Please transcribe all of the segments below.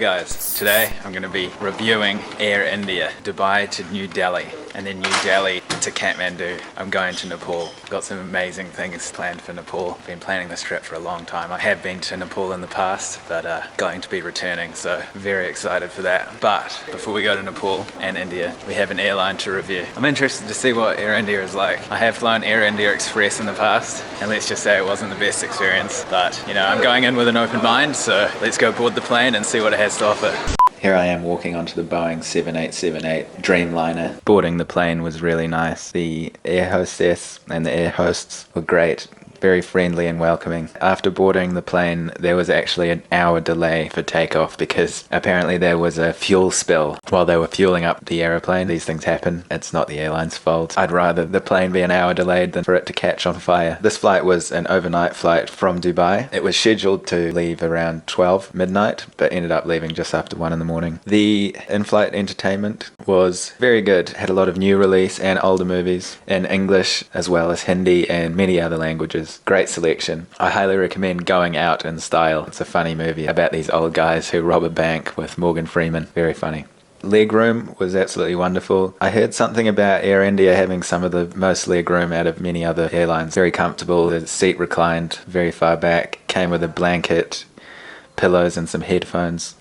guys, today I'm going to be reviewing Air India, Dubai to New Delhi, and then New Delhi to Kathmandu. I'm going to Nepal. Got some amazing things planned for Nepal. Been planning this trip for a long time. I have been to Nepal in the past, but going to be returning, so very excited for that. But before we go to Nepal and India, we have an airline to review. I'm interested to see what Air India is like. I have flown Air India Express in the past, and let's just say it wasn't the best experience, but you know, I'm going in with an open mind, so let's go board the plane and see what it has to offer. Here I am walking onto the Boeing 7878 Dreamliner. Boarding the plane was really nice. The air hostess and the air hosts were great. Very friendly and welcoming. After boarding the plane, there was actually an hour delay for takeoff because apparently there was a fuel spill while they were fueling up the aeroplane. These things happen. It's not the airline's fault. I'd rather the plane be an hour delayed than for it to catch on fire. This flight was an overnight flight from Dubai. It was scheduled to leave around 12 midnight, but ended up leaving just after 1 in the morning. The in-flight entertainment was very good. Had a lot of new release and older movies in English as well as Hindi and many other languages. Great selection. I highly recommend Going Out in Style. It's a funny movie about these old guys who rob a bank with Morgan Freeman. Very funny. Legroom was absolutely wonderful. I heard something about Air India having some of the most legroom out of many other airlines. Very comfortable. The seat reclined very far back. Came with a blanket, pillows and some headphones.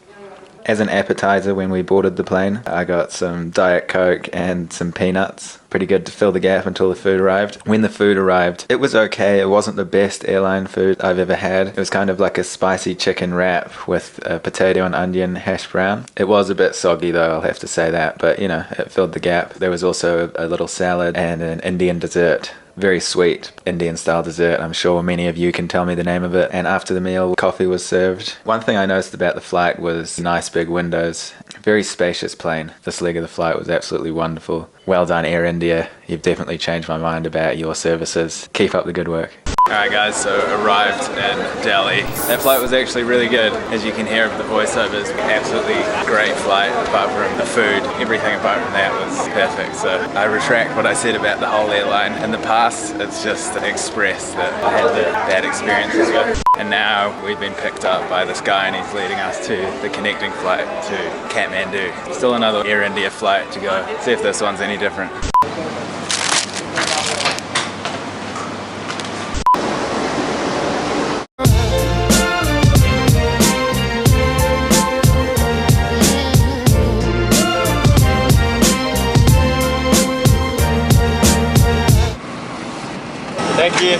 As an appetizer when we boarded the plane, I got some Diet Coke and some peanuts. Pretty good to fill the gap until the food arrived. When the food arrived, it was okay. It wasn't the best airline food I've ever had. It was kind of like a spicy chicken wrap with a potato and onion hash brown. It was a bit soggy though, I'll have to say that, but you know, it filled the gap. There was also a little salad and an Indian dessert. Very sweet Indian style dessert. I'm sure many of you can tell me the name of it. And after the meal, coffee was served. One thing I noticed about the flight was nice big windows. Very spacious plane. This leg of the flight was absolutely wonderful. Well done, Air India. You've definitely changed my mind about your services. Keep up the good work. Alright guys, so arrived in Delhi. That flight was actually really good. As you can hear of the voiceovers, absolutely great flight apart from the food. Everything apart from that was perfect. So I retract what I said about the whole airline. In the past, it's just Express that I had the bad experiences with. And now we've been picked up by this guy and he's leading us to the connecting flight to Kathmandu. Still another Air India flight to go. See if this one's any different. Thank you.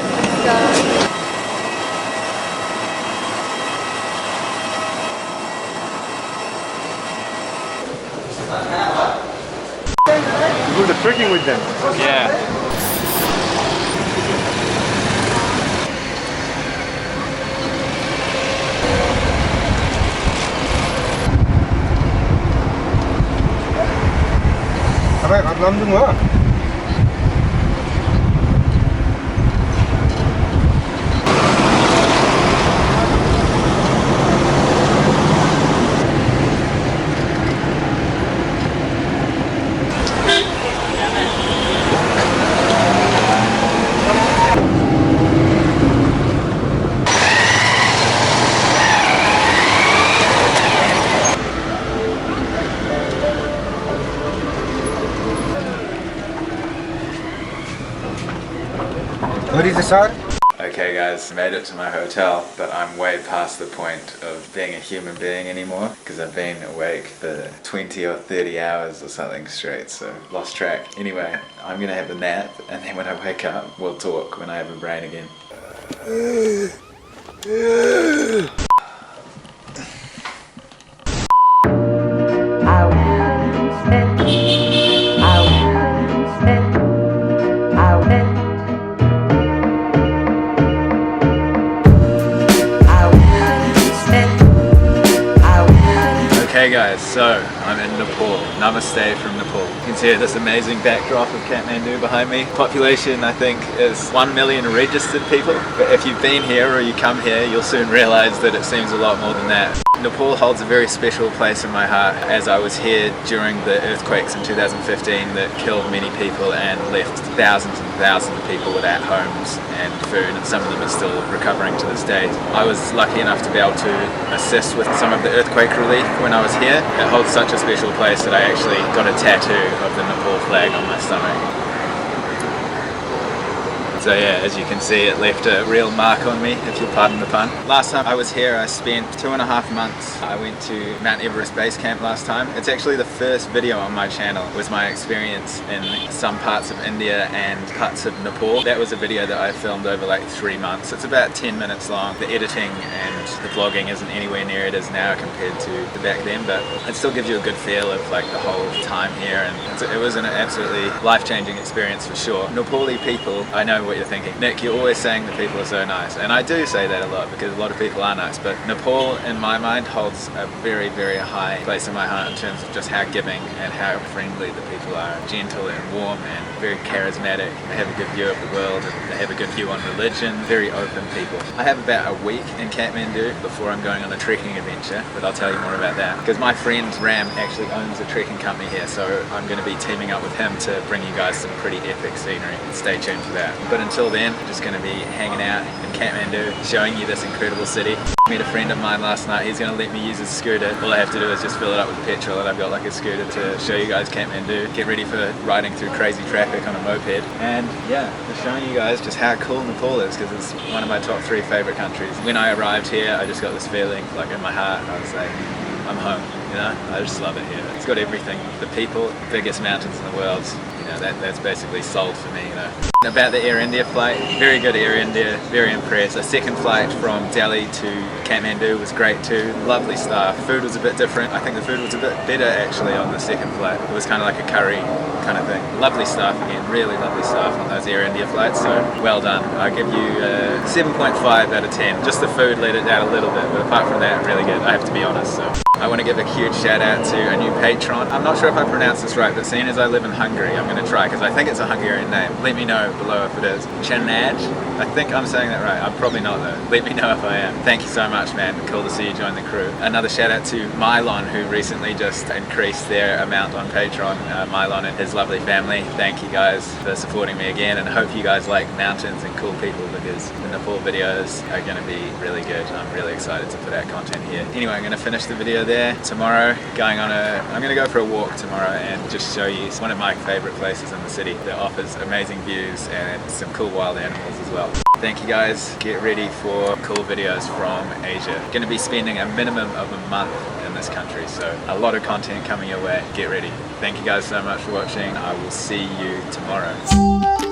You do the trekking with them? Yeah. I'm not doing well. What is the sir? Okay guys, made it to my hotel, but I'm way past the point of being a human being anymore because I've been awake for 20 or 30 hours or something straight, so lost track. Anyway, I'm gonna have a nap and then when I wake up, we'll talk when I have a brain again. Okay guys, so I'm in Nepal. Namaste from Nepal. You can So yeah, this amazing backdrop of Kathmandu behind me. Population, I think, is 1 million registered people. But if you've been here or you come here, you'll soon realize that it seems a lot more than that. Nepal holds a very special place in my heart, as I was here during the earthquakes in 2015 that killed many people and left thousands and thousands of people without homes and food, and some of them are still recovering to this day. I was lucky enough to be able to assist with some of the earthquake relief when I was here. It holds such a special place that I actually got a tattoo of the Nepal flag on my stomach. So yeah, as you can see, it left a real mark on me, if you'll pardon the pun. Last time I was here, I spent 2.5 months. I went to Mount Everest Base Camp last time. It's actually the first video on my channel. It was my experience in some parts of India and parts of Nepal. That was a video that I filmed over like 3 months. It's about 10 minutes long. The editing and the vlogging isn't anywhere near it is now compared to back then, but it still gives you a good feel of like the whole time here, and it was an absolutely life-changing experience for sure. Nepali people, I know what you're thinking. Nick, you're always saying the people are so nice, and I do say that a lot because a lot of people are nice, but Nepal in my mind holds a very, very high place in my heart in terms of just how giving and how friendly the people are. Gentle and warm and very charismatic. They have a good view of the world and they have a good view on religion. Very open people. I have about a week in Kathmandu before I'm going on a trekking adventure, but I'll tell you more about that because my friend Ram actually owns a trekking company here, so I'm going to be teaming up with him to bring you guys some pretty epic scenery. Stay tuned for that. But until then, I'm just going to be hanging out in Kathmandu, showing you this incredible city. I met a friend of mine last night. He's going to let me use his scooter. All I have to do is just fill it up with petrol, and I've got like a scooter to show you guys Kathmandu. Get ready for riding through crazy traffic on a moped. And yeah, just showing you guys just how cool Nepal is, because it's one of my top 3 favorite countries. When I arrived here, I just got this feeling like in my heart. I was like, I'm home, you know? I just love it here. It's got everything. The people, biggest mountains in the world. You know, that's basically sold for me, you know. About the Air India flight, very good Air India, very impressed. The second flight from Delhi to Kathmandu was great too, lovely staff. Food was a bit different. I think the food was a bit better actually on the second flight. It was kind of like a curry kind of thing. Lovely staff again, really lovely staff on those Air India flights, so well done. I give you 7.5 out of 10. Just the food let it down a little bit, but apart from that, really good, I have to be honest. So I want to give a huge shout out to a new patron. I'm not sure if I pronounced this right, but seeing as I live in Hungary, I'm going to try because I think it's a Hungarian name. Let me know below if it is. Chanaj? I think I'm saying that right. I'm probably not though. Let me know if I am. Thank you so much, man. Cool to see you join the crew. Another shout out to Mylon, who recently just increased their amount on Patreon. Mylon and his lovely family. Thank you guys for supporting me again, and I hope you guys like mountains and cool people because the Nepal videos are going to be really good. I'm really excited to put out content here. Anyway, I'm going to finish the video there. Tomorrow, I'm going to go for a walk tomorrow and just show you one of my favorite places in the city that offers amazing views and some cool wild animals as well. Thank you guys. Get ready for cool videos from Asia. Going to be spending a minimum of a month in this country, so a lot of content coming your way. Get ready. Thank you guys so much for watching. I will see you tomorrow.